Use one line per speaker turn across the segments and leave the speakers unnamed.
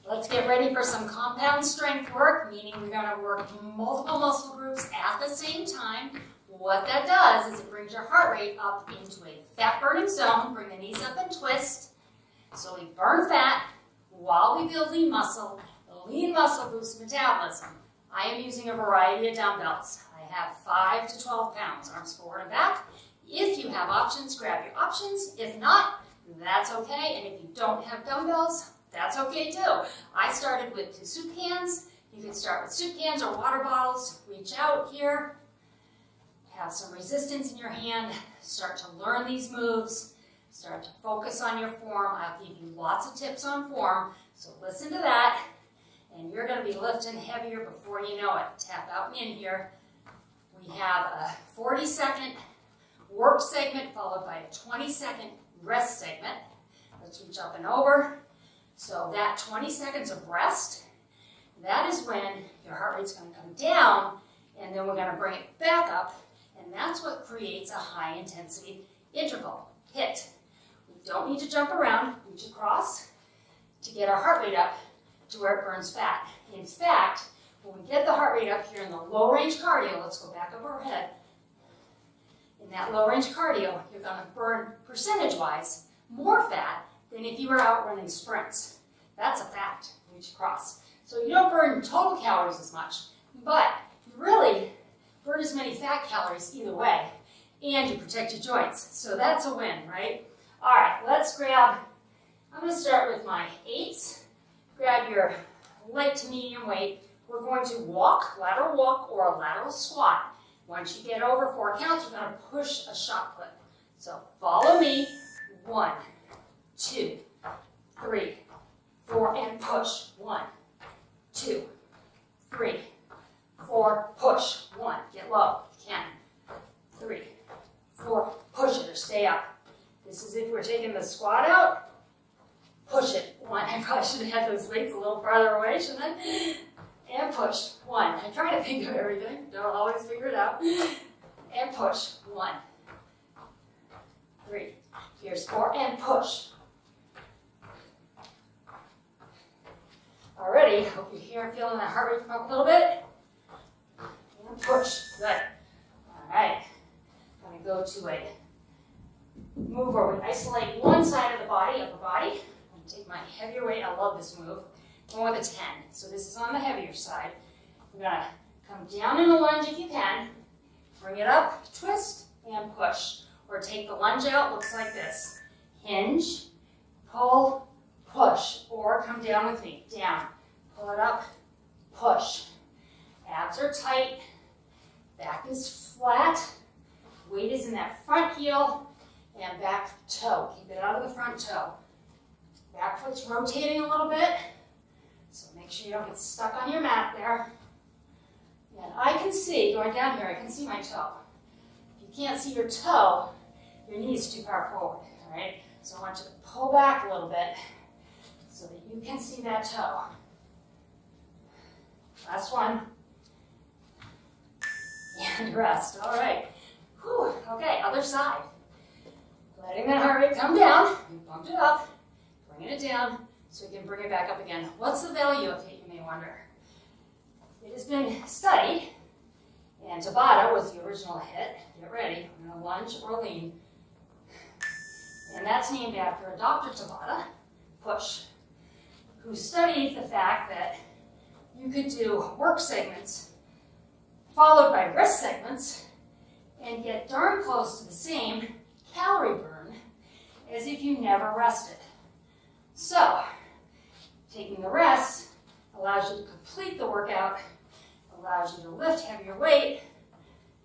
Let's get ready for some compound strength work, meaning we're going to work multiple muscle groups at the same time. What that does is it brings your heart rate up into a fat burning zone. Bring the knees up and twist. So we burn fat while we build lean muscle. The lean muscle boosts metabolism. I am using a variety of dumbbells. I have 5 to 12 pounds, arms forward and back. If you have options, grab your options. If not, that's okay. And if you don't have dumbbells, that's okay too. I started with 2 soup cans. You can start with soup cans or water bottles. Reach out here. Have some resistance in your hand. Start to learn these moves. Start to focus on your form. I'll give you lots of tips on form. So listen to that. And you're going to be lifting heavier before you know it. Tap out and in here. We have a 40-second work segment followed by a 20-second rest segment. Let's reach up and over. So that 20 seconds of rest, that is when your heart rate's going to come down, and then we're going to bring it back up, and that's what creates a high intensity interval, HIIT. We don't need to jump around, reach across to get our heart rate up to where it burns fat. In fact, when we get the heart rate up here in the low range cardio, let's go back up overhead. In that low range cardio, you're going to burn percentage-wise more fat than if you were out running sprints. That's a fact, reach across. So you don't burn total calories as much, but you really burn as many fat calories either way, and you protect your joints. So that's a win, right? All right, let's grab, I'm going to start with my 8s. Grab your light to medium weight. We're going to walk, lateral walk, or a lateral squat. Once you get over 4 counts, we're going to push a shot put. So follow me. 1, 2, 3, 4, and push. 1, 2, 3, 4, push. 1, get low if you can. 3, 4, push it or stay up. This is if we're taking the squat out. Push it. 1, I probably should have had those weights a little farther away, shouldn't I? And push. 1, I try to think of everything. Don't always figure it out. And push. 1, 3, here's 4, and push. Alrighty, hope you're here feeling that heart rate come up a little bit. And push. Good. Alright. I'm going to go to a move where we isolate one side of the body, upper body. I'm going to take my heavier weight. I love this move. Going with a 10. So this is on the heavier side. We're going to come down in a lunge if you can. Bring it up, twist, and push. Or take the lunge out, looks like this. Hinge, pull, push. Or come down with me. Down. Pull it up, push. Abs are tight. Back is flat. Weight is in that front heel and back toe. Keep it out of the front toe. Back foot's rotating a little bit. So make sure you don't get stuck on your mat there. And I can see, going down here, I can see my toe. If you can't see your toe, your knee is too far forward, all right? So I want you to pull back a little bit so that you can see that toe. Last one. And rest, all right. Whew. Okay, other side. Letting that heart rate come down. We bumped it up, bringing it down so we can bring it back up again. What's the value of HIIT, you may wonder? It has been studied, and Tabata was the original HIIT. Get ready, I'm going to lunge or lean. And that's named after a Dr. Tabata, push, who studied the fact that you could do work segments followed by rest segments and get darn close to the same calorie burn as if you never rested. So, taking the rest allows you to complete the workout, allows you to lift heavier weight,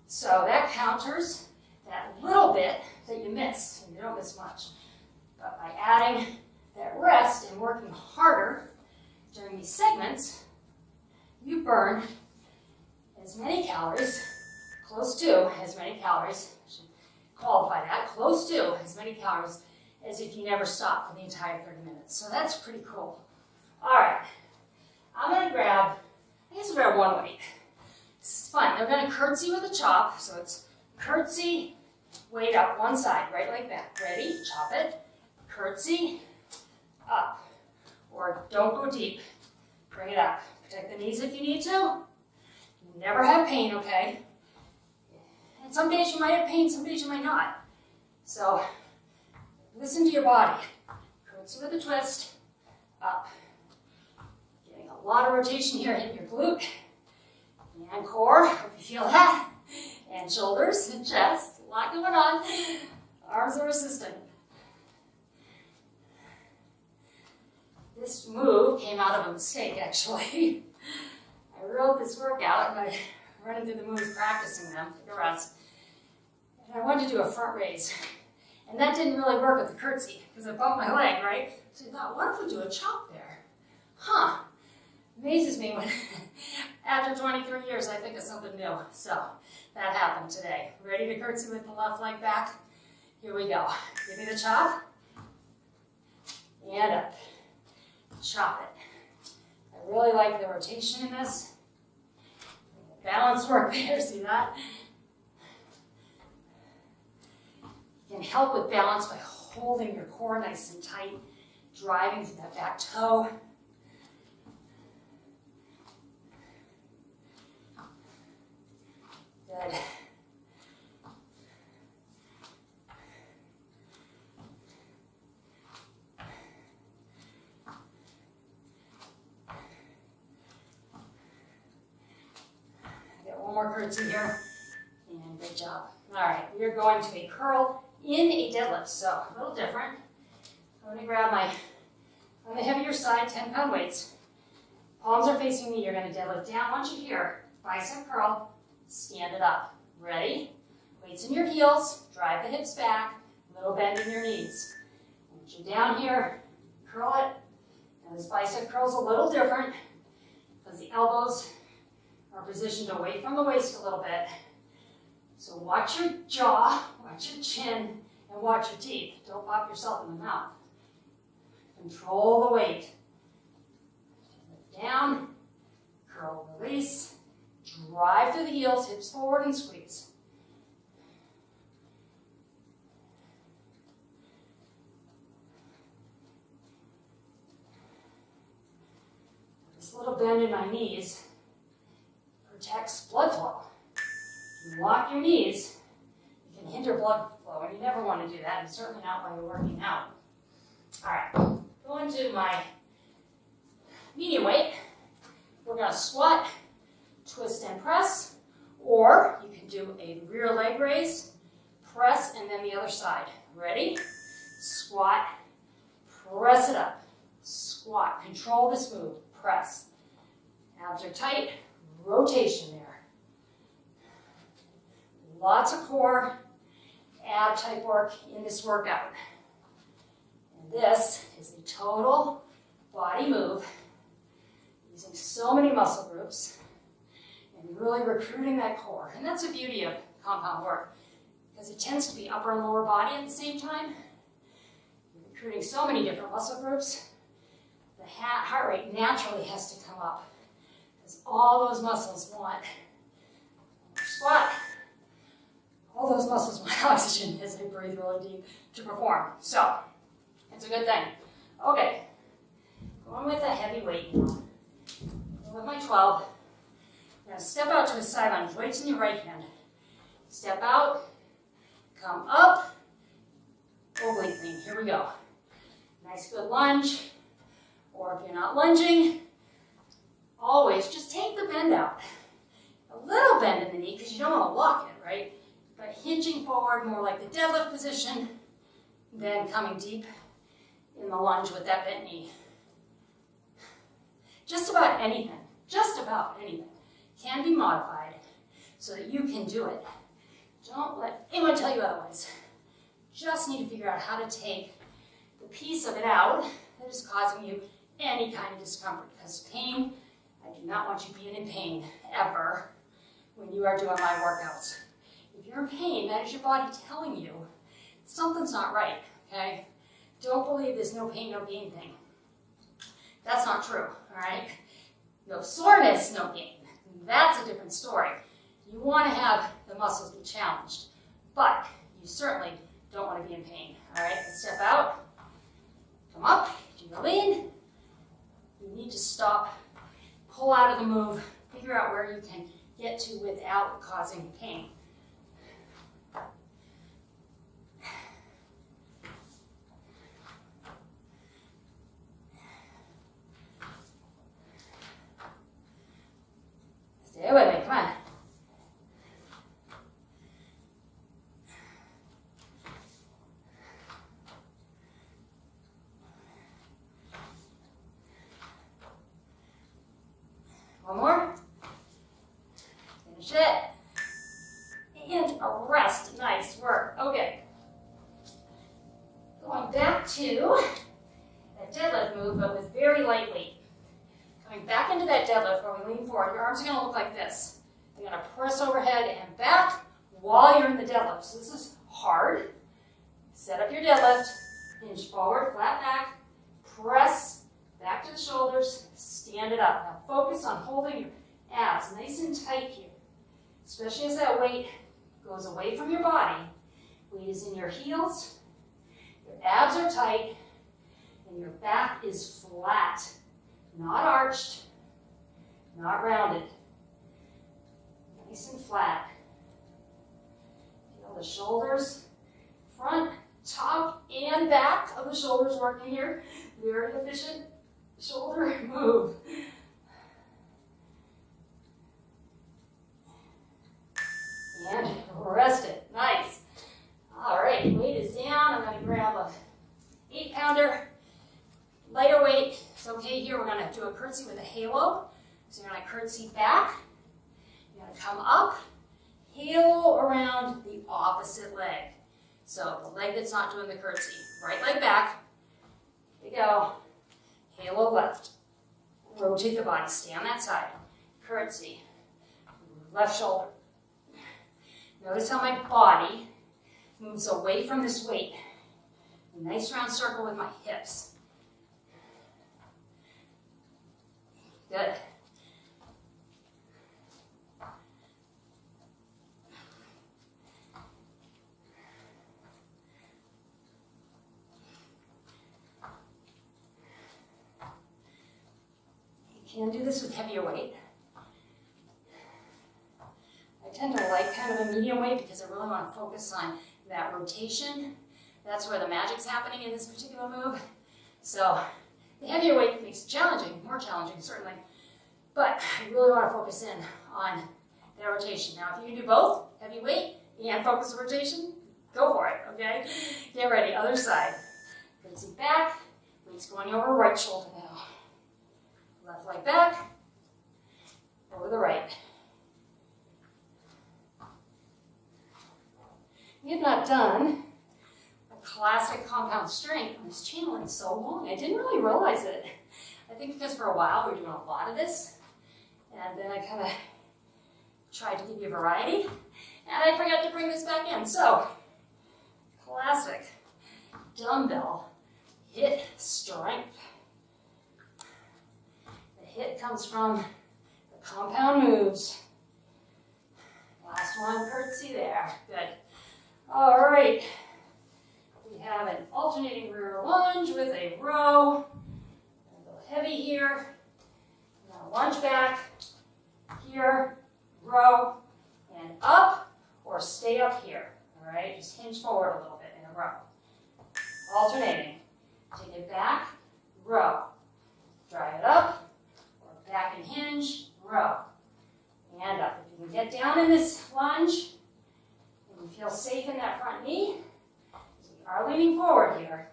so that counters that little bit that you miss, and you don't miss much. But by adding that rest and working harder during these segments, you burn as many calories, close to as many calories, I should qualify that, close to as many calories as if you never stopped for the entire 30 minutes. So that's pretty cool. All right, I'm going to grab, I guess I'll grab one weight. This is fun. I'm going to curtsy with a chop, so it's curtsy, Weight up one side, right leg back. Ready? Chop it. Curtsy. Up. Or don't go deep. Bring it up. Protect the knees if you need to. Never have pain, okay? And some days you might have pain, some days you might not. So listen to your body. Curtsy with a twist. Up. Getting a lot of rotation here. Hit your glute. And core. Hope you feel that. And shoulders and chest. A lot going on. Arms are assisting. This move came out of a mistake, actually. I wrote this workout and I'm running through the moves, practicing them, take a rest. And I wanted to do a front raise. And that didn't really work with the curtsy because I bumped my leg, right? So I thought, what if we do a chop there? Huh. Amazes me when after 23 years I think of something new. So that happened today. Ready to curtsy with the left leg back? Here we go. Give me the chop. And up. Chop it. I really like the rotation in this. Balance work there, see that? You can help with balance by holding your core nice and tight, driving through that back toe. Good. One more curtsy here, and good job. All right, we are going to a curl in a deadlift, so a little different. I'm going to grab on the heavier side, 10-pound weights. Palms are facing me, you're going to deadlift down. Once you're here, bicep curl, stand it up. Ready? Weights in your heels, drive the hips back, little bend in your knees. Once you're down here, curl it. Now this bicep curl's a little different because the elbows are positioned away from the waist a little bit. So watch your jaw, watch your chin, and watch your teeth. Don't pop yourself in the mouth. Control the weight. Lift down, curl, release, drive through the heels, hips forward and squeeze. This little bend in my knees protects blood flow. If you lock your knees, you can hinder blood flow, and you never want to do that, and certainly not while you're working out. All right, going to my medium weight. We're going to squat, twist, and press, or you can do a rear leg raise, press, and then the other side. Ready? Squat, press it up. Squat, control this move, press. Abs are tight. Rotation there. Lots of core, ab type work in this workout. And this is a total body move using so many muscle groups and really recruiting that core. And that's the beauty of compound work because it tends to be upper and lower body at the same time. You're recruiting so many different muscle groups. The heart rate naturally has to come up. All those muscles want squat. All those muscles want oxygen as they breathe really deep to perform. So, it's a good thing. Okay, going with a heavy weight now. With my 12, I'm going to step out to a side lunge. Weights in your right hand. Step out, come up, obliquely. Here we go. Nice good lunge. Or if you're not lunging, always just take the bend out. A little bend in the knee because you don't want to lock it, right? But hinging forward more like the deadlift position, then coming deep in the lunge with that bent knee. Just about anything can be modified so that you can do it. Don't let anyone tell you otherwise. Just need to figure out how to take the piece of it out that is causing you any kind of discomfort, because pain, I do not want you being in pain ever when you are doing my workouts. If you're in pain, that is your body telling you something's not right, okay? Don't believe there's no pain, no gain thing. That's not true, all right? No soreness, no gain. That's a different story. You want to have the muscles be challenged, but you certainly don't want to be in pain. All right, step out, come up, do the lean. You need to stop, pull out of the move, figure out where you can get to without causing pain. Stay with me, come on. One more. Finish it. And a rest. Nice work. Okay. Going back to that deadlift move, but with very light weight. Coming back into that deadlift where we lean forward. Your arms are going to look like this. You're going to press overhead and back while you're in the deadlift. So this is hard. Set up your deadlift. Hinge forward, flat back. Press back to the shoulders. Stand it up. Now focus on holding your abs nice and tight here. Especially as that weight goes away from your body. Weight is in your heels. Your abs are tight. And your back is flat. Not arched, not rounded. Nice and flat. Feel the shoulders, front, top, and back of the shoulders working here. Very efficient shoulder move. And rest it. Nice. All right, weight is down. I'm going to grab a 8-pounder. Lighter weight, it's okay here. We're going to do a curtsy with a halo. So you're going to curtsy back. You're going to come up, halo around the opposite leg. So the leg that's not doing the curtsy. Right leg back. Here we go. Halo left. Rotate the body. Stay on that side. Curtsy. Left shoulder. Notice how my body moves away from this weight. A nice round circle with my hips. Good. You can do this with heavier weight. I tend to like kind of a medium weight because I really want to focus on that rotation. That's where the magic's happening in this particular move. So the heavier weight makes it challenging, more challenging certainly, but I really want to focus in on that rotation. Now if you can do both, heavy weight and focus rotation, go for it, okay? Get ready, other side. Curtsy back, weight's going over right shoulder now. Left leg back, over the right. We have not done classic compound strength on this channel in so long. I didn't really realize it. I think because for a while we were doing a lot of this, and then I kind of tried to give you variety, and I forgot to bring this back in. So, classic dumbbell HIIT strength. The HIIT comes from the compound moves. Last one, curtsy there. Good. All right. We have an alternating rear lunge with a row. A little heavy here. Now lunge back, here, row, and up, or stay up here. All right, just hinge forward a little bit in a row. Alternating. Take it back, row. Drive it up, or back and hinge, row. And up. If you can get down in this lunge, and you feel safe in that front knee, are leaning forward here.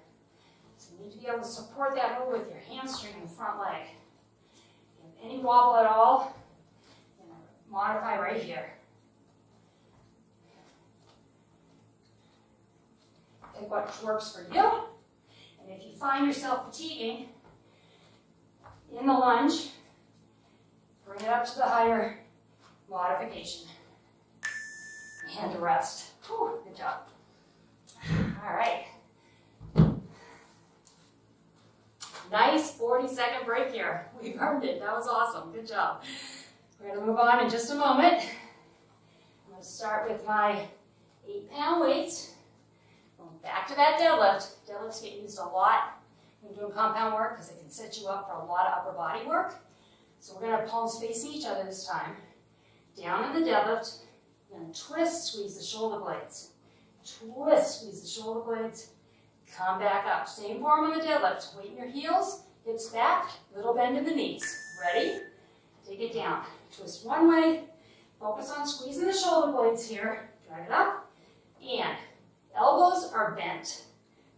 So you need to be able to support that move with your hamstring and front leg. If you have any wobble at all, you're going to modify right here. Pick what works for you. And if you find yourself fatiguing in the lunge, bring it up to the higher modification. And rest. Whew, good job. All right. Nice 40-second break here. We've earned it. That was awesome. Good job. We're going to move on in just a moment. I'm going to start with my 8-pound weights. to that deadlift. Deadlifts get used a lot when you're doing compound work because it can set you up for a lot of upper body work. So we're going to have palms facing each other this time. Down in the deadlift. You're going to twist, squeeze the shoulder blades. Twist, squeeze the shoulder blades. Come back up. Same form on the deadlift. Weight in your heels, hips back, little bend in the knees. Ready? Take it down. Twist one way. Focus on squeezing the shoulder blades here. Drag it up. And elbows are bent.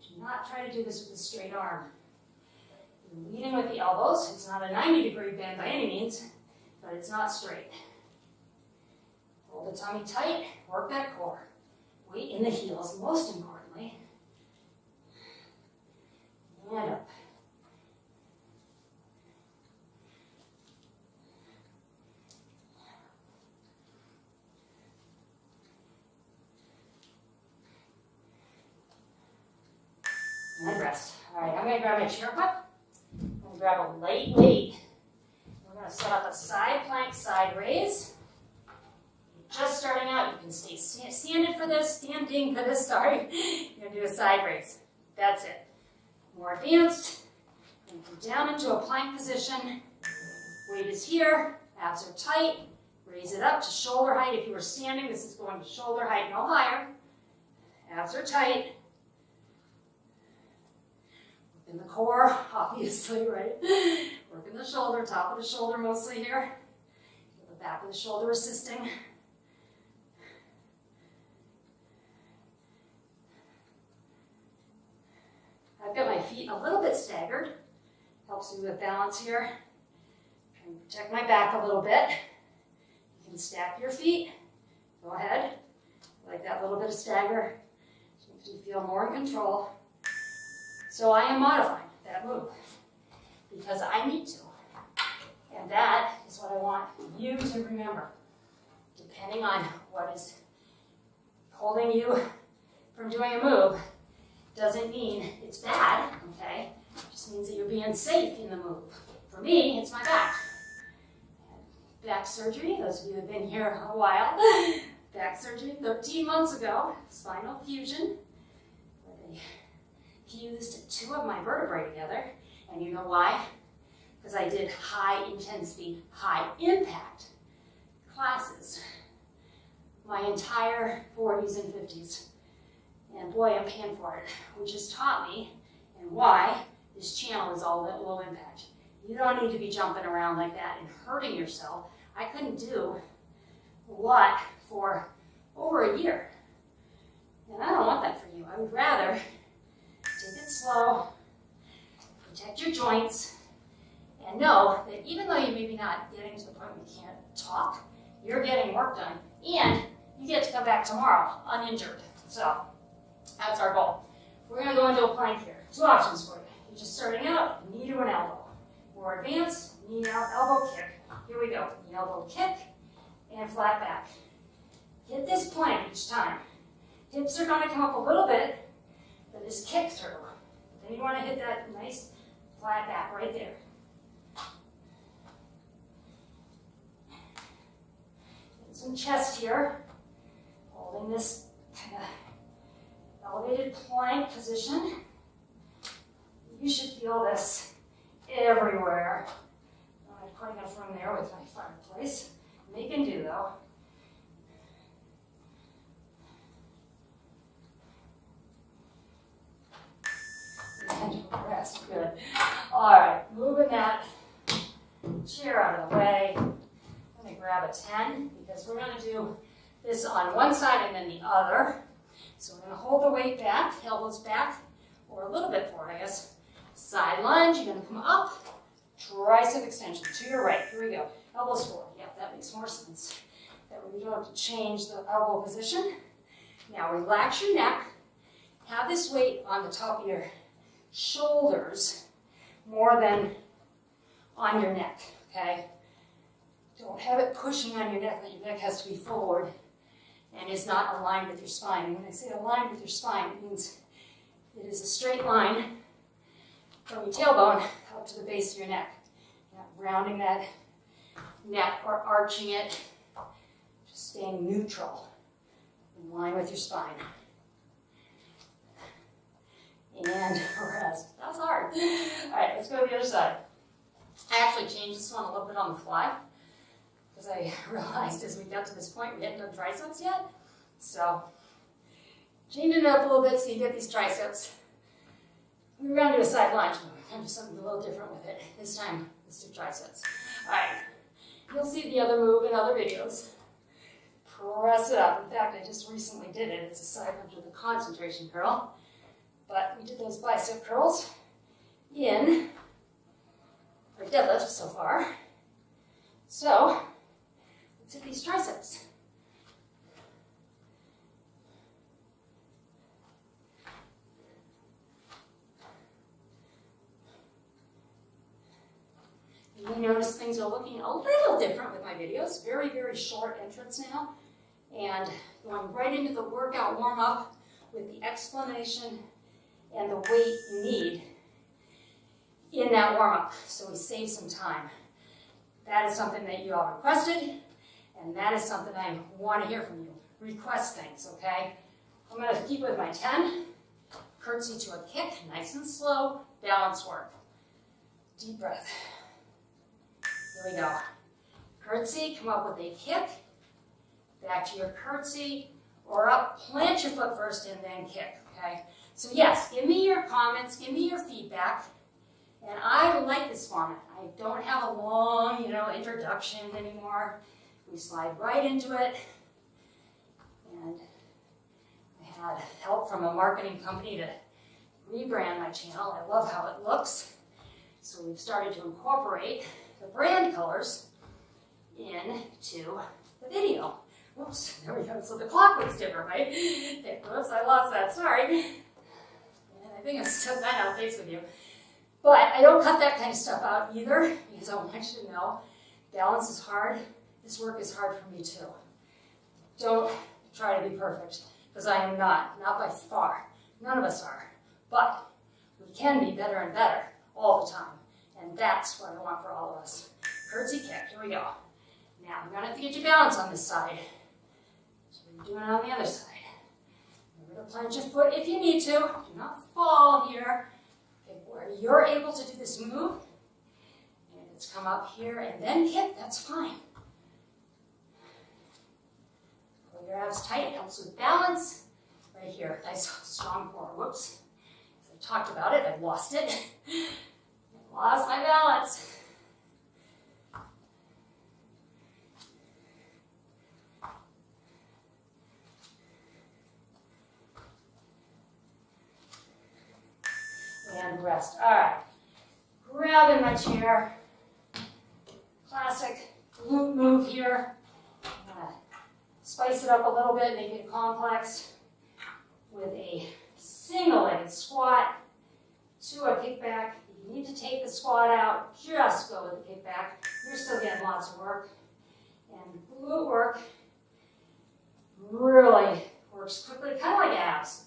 Do not try to do this with a straight arm. You're leading with the elbows. It's not a 90-degree bend by any means, but it's not straight. Hold the tummy tight. Work that core. Weight in the heels, most importantly. And up. And rest. All right, I'm going to grab my chair cup. I'm going to grab a light weight. We're going to set up a side plank, side raise. Just starting out, you can stay standing for this, standing for this, sorry. You're going to do a side raise. That's it. More advanced. And come down into a plank position. Weight is here. Abs are tight. Raise it up to shoulder height. If you were standing, this is going to shoulder height, no higher. Abs are tight. In the core, obviously, right? Working the shoulder, top of the shoulder mostly here. The back of the shoulder assisting. I've got my feet a little bit staggered. Helps me with balance here. Try and protect my back a little bit. You can stack your feet. Go ahead. I like that little bit of stagger. Makes you feel more in control. So I am modifying that move because I need to. And that is what I want you to remember. Depending on what is holding you from doing a move, doesn't mean it's bad, okay? It just means that you're being safe in the move. For me, it's my back. Back surgery, those of you who have been here a while, back surgery 13 months ago, spinal fusion. They fused two of my vertebrae together, and you know why? Because I did high intensity, high impact classes my entire 40s and 50s. And boy, I'm paying for it, which has taught me and why this channel is all low impact. You don't need to be jumping around like that and hurting yourself. I couldn't do a lot for over a year. And I don't want that for you. I would rather take it slow, protect your joints, and know that even though you may be not getting to the point where you can't talk, you're getting work done, and you get to come back tomorrow uninjured. So that's our goal. We're going to go into a plank here. Two options for you. You're just starting out, knee to an elbow. More advanced, knee out, elbow kick. Here we go. Knee, elbow kick, and flat back. Hit this plank each time. Hips are going to come up a little bit, but just kick through. Then you want to hit that nice flat back right there. Get some chest here. Holding this kind of elevated plank position. You should feel this everywhere. I don't have quite enough room there with my fireplace. Make and do though. And rest, good. All right, moving that chair out of the way. I'm going to grab a 10 because we're going to do this on one side and then the other. So we're going to hold the weight back, elbows back, or a little bit forward, I guess. Side lunge, you're going to come up, tricep extension to your right. Here we go. Elbows forward. Yep, that makes more sense. That way we don't have to change the elbow position. Now relax your neck. Have this weight on the top of your shoulders more than on your neck, okay? Don't have it pushing on your neck. Your neck has to be forward and is not aligned with your spine. And when I say aligned with your spine, it means it is a straight line from your tailbone up to the base of your neck. Not rounding that neck or arching it, just staying neutral in line with your spine. it on the fly. Because I realized as we got to this point, we hadn't done triceps yet. So, changing it up a little bit so you get these triceps. We were going to do a side lunge, but we're going to do something a little different with it. This time, let's do triceps. All right. You'll see the other move in other videos. Press it up. In fact, I just recently did it. It's a side lunge with a concentration curl. But we did those bicep curls in our deadlift so far. So, let's hit these triceps. You may notice things are looking a little different with my videos. Very, very short entrance now. And going right into the workout warm-up with the explanation and the weight you need in that warm-up. So we save some time. That is something that you all requested, and that is something I want to hear from you. Request things, okay? I'm going to keep with my 10. Curtsy to a kick, nice and slow, balance work. Deep breath. Here we go. Curtsy, come up with a kick, back to your curtsy, or up, plant your foot first and then kick, okay? So yes, give me your comments, give me your feedback, and I like this format. I don't have a long, introduction anymore. We slide right into it, and I had help from a marketing company to rebrand my channel. I love how it looks, so we've started to incorporate the brand colors into the video. Whoops, there we go. So the clock looks different, right? Okay, whoops, I lost that, sorry. And I think I stuck that out face with you. But I don't cut that kind of stuff out either, because I want you to know balance is hard. This work is hard for me too. Don't try to be perfect, because I am not by far. None of us are. But we can be better and better all the time. And that's what I want for all of us. Curtsy kick, here we go. Now, you're gonna have to get your balance on this side. So you're doing it on the other side. Remember to plant your foot if you need to. Do not fall here. Okay, where you're able to do this move, and if it's come up here and then kick, that's fine. Pull your abs tight, helps with balance. Right here, nice strong core. Whoops. As I talked about it, I lost it. Lost my balance. And rest. All right. Grabbing my chair. Classic glute move here. I'm gonna spice it up a little bit, make it complex with a single-legged squat to a kickback. You need to take the squat out, just go with the kickback. You're still getting lots of work. And glute work really works quickly, kind of like abs.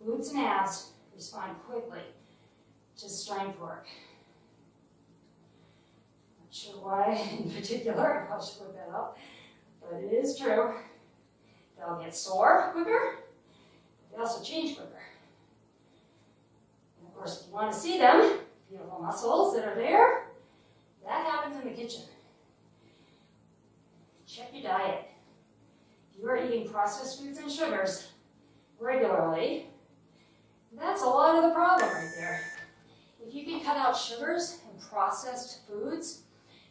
Glutes and abs respond quickly to strength work. Not sure why in particular, I probably should look that up, but it is true. They'll get sore quicker, but they also change quicker. And of course, if you want to see them, beautiful muscles that are there, that happens in the kitchen. Check your diet. If you are eating processed foods and sugars regularly, that's a lot of the problem right there. If you can cut out sugars and processed foods,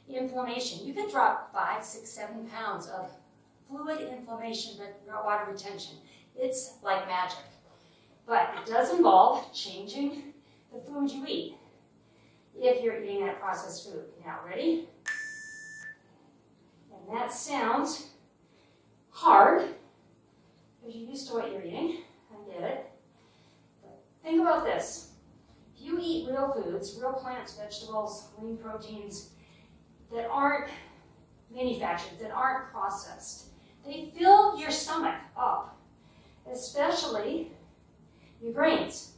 inflammation, you can drop 5, 6, 7 pounds of fluid inflammation, but water retention. It's like magic. But it does involve changing the food you eat if you're eating that processed food. Now, ready? And that sounds hard because you're used to what you're eating. I get it. But think about this. If you eat real foods, real plants, vegetables, lean proteins that aren't manufactured, that aren't processed, they fill your stomach up, especially your grains.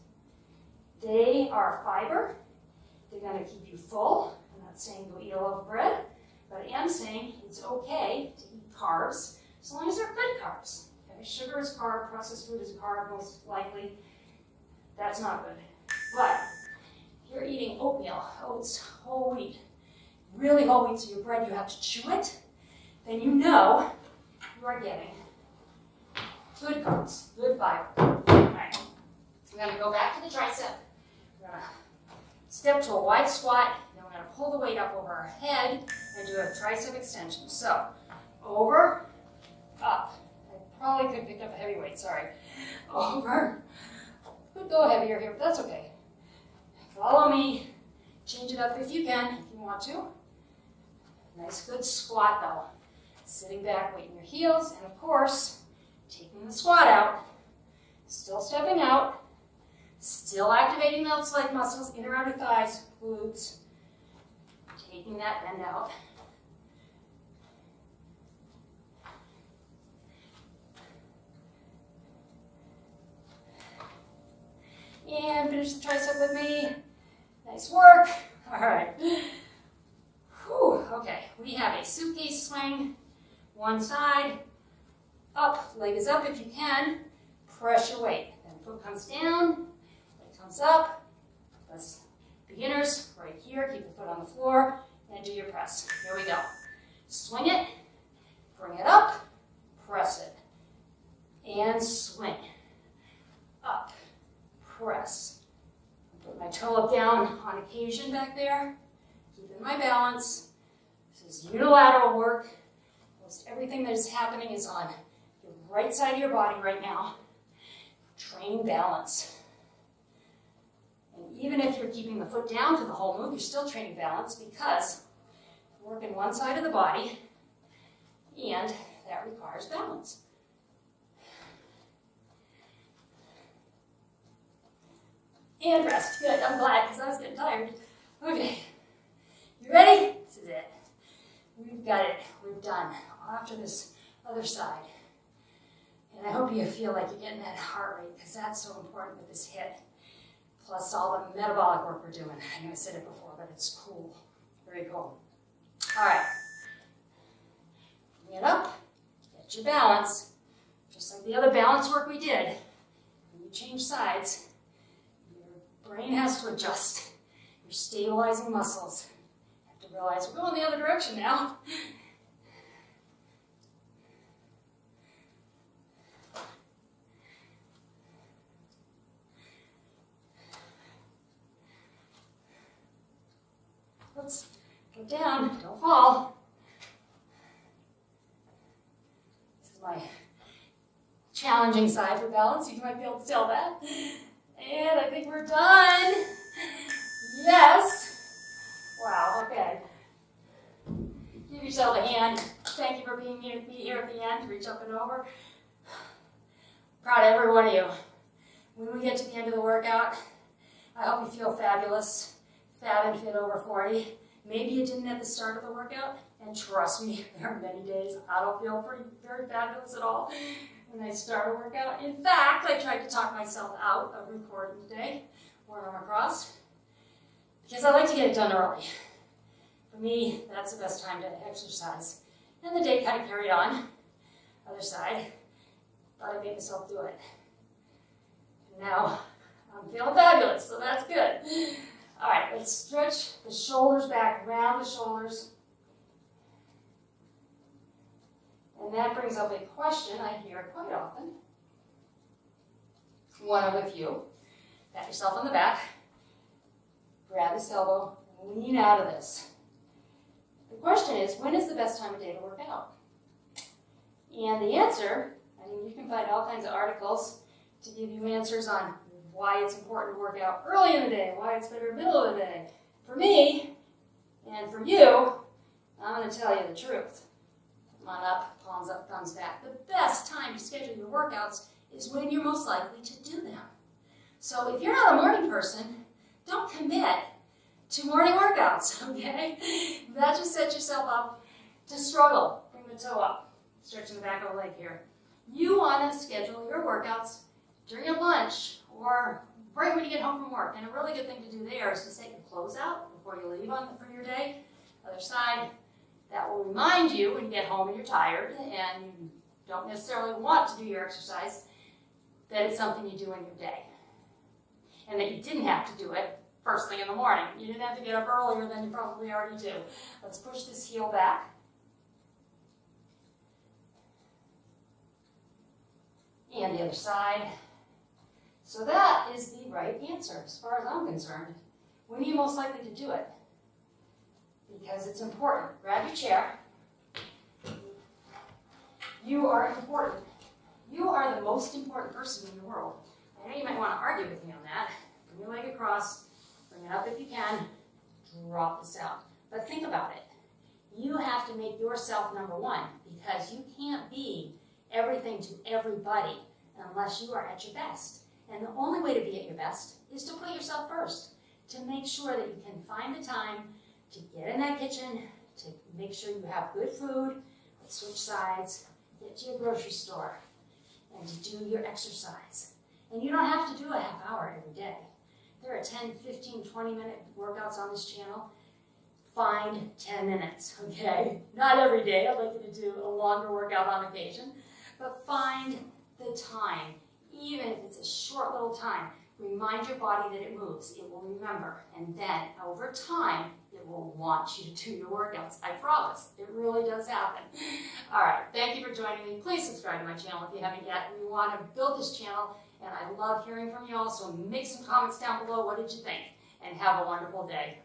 They are fiber. They're going to keep you full. I'm not saying go eat a loaf of bread, but I am saying it's okay to eat carbs as long as they're good carbs. Okay? Sugar is carb, processed food is a carb most likely. That's not good. But if you're eating oatmeal, oats, whole wheat, really hold weight to your bread, you have to chew it, then you know you are getting good carbs, good fiber. All right, we're going to go back to the tricep. We're going to step to a wide squat, then we're going to pull the weight up over our head and do a tricep extension. So, over, up. I probably could have picked up a heavy weight, sorry. Over. Could go heavier here, but that's okay. Follow me. Change it up if you can, if you want to. Nice good squat though. Sitting back, weighting your heels, and of course, taking the squat out. Still stepping out. Still activating those leg muscles in around your thighs, glutes. Taking that bend out. And finish the tricep with me. Nice work. All right. Whew. Okay, we have a suitcase swing. One side, up, leg is up if you can. Press your weight. Then foot comes down, leg comes up. Let's, beginners, right here, keep the foot on the floor, and do your press. Here we go. Swing it, bring it up, press it, and swing. Up, press. Put my toe up down on occasion back there, keeping my balance. This is unilateral work. Most everything that is happening is on your right side of your body right now. Training balance. And even if you're keeping the foot down to the whole move, you're still training balance because you're working one side of the body, and that requires balance. And rest. Good, I'm glad because I was getting tired. Okay, you ready? This is it. We've got it. We're done. Off to this other side. And I hope you feel like you're getting that heart rate because that's so important with this HIIT. Plus all the metabolic work we're doing. I know I said it before, but it's cool. Very cool. All right. Bring it up. Get your balance. Just like the other balance work we did. When you change sides, your brain has to adjust. You're stabilizing muscles. You have to realize we're going the other direction now. Let's go down, don't fall. This is my challenging side for balance. You might be able to tell that. And I think we're done. Yes. Wow, okay. Give yourself a hand. Thank you for being here at the end. Reach up and over. Proud of every one of you. When we get to the end of the workout, I hope you feel fabulous. Fab and fit over 40. Maybe you didn't at the start of the workout, and trust me, there are many days I don't feel very fabulous at all when I start a workout. In fact, I tried to talk myself out of recording today, one arm across, because I like to get it done early. For me, that's the best time to exercise. And the day kind of carried on. Other side, thought I'd make myself do it. And now I'm feeling fabulous, so that's good. All right, let's stretch the shoulders back, round the shoulders. And that brings up a question I hear quite often. One of a few. Pat yourself on the back. Grab this elbow, lean out of this. The question is, when is the best time of day to work out? And the answer, I mean, you can find all kinds of articles to give you answers on why it's important to work out early in the day, why it's better middle of the day. For me, and for you, I'm going to tell you the truth. Come on up, palms up, thumbs back. The best time to schedule your workouts is when you're most likely to do them. So if you're not a morning person, don't commit to morning workouts, okay? That just sets yourself up to struggle. Bring the toe up, stretching the back of the leg here. You want to schedule your workouts during your lunch or right when you get home from work. And a really good thing to do there is to take your clothes out before you leave for your day. Other side, that will remind you when you get home and you're tired and you don't necessarily want to do your exercise, that it's something you do in your day. And that you didn't have to do it first thing in the morning. You didn't have to get up earlier than you probably already do. Let's push this heel back. And the other side. So that is the right answer as far as I'm concerned. When are you most likely to do it? Because it's important. Grab your chair. You are important. You are the most important person in the world. I know you might want to argue with me on that. Bring your leg across, bring it up if you can, drop this out. But think about it. You have to make yourself number one because you can't be everything to everybody unless you are at your best. And the only way to be at your best is to put yourself first, to make sure that you can find the time to get in that kitchen, to make sure you have good food, let's switch sides, get to your grocery store, and to do your exercise. And you don't have to do a half hour every day. There are 10, 15, 20-minute workouts on this channel. Find 10 minutes, okay? Not every day. I'd like you to do a longer workout on occasion. But find the time, even if it's a short little time. Remind your body that it moves. It will remember. And then, over time, it will want you to do your workouts. I promise. It really does happen. All right. Thank you for joining me. Please subscribe to my channel if you haven't yet. We want to build this channel, and I love hearing from you all, so make some comments down below. What did you think? And have a wonderful day.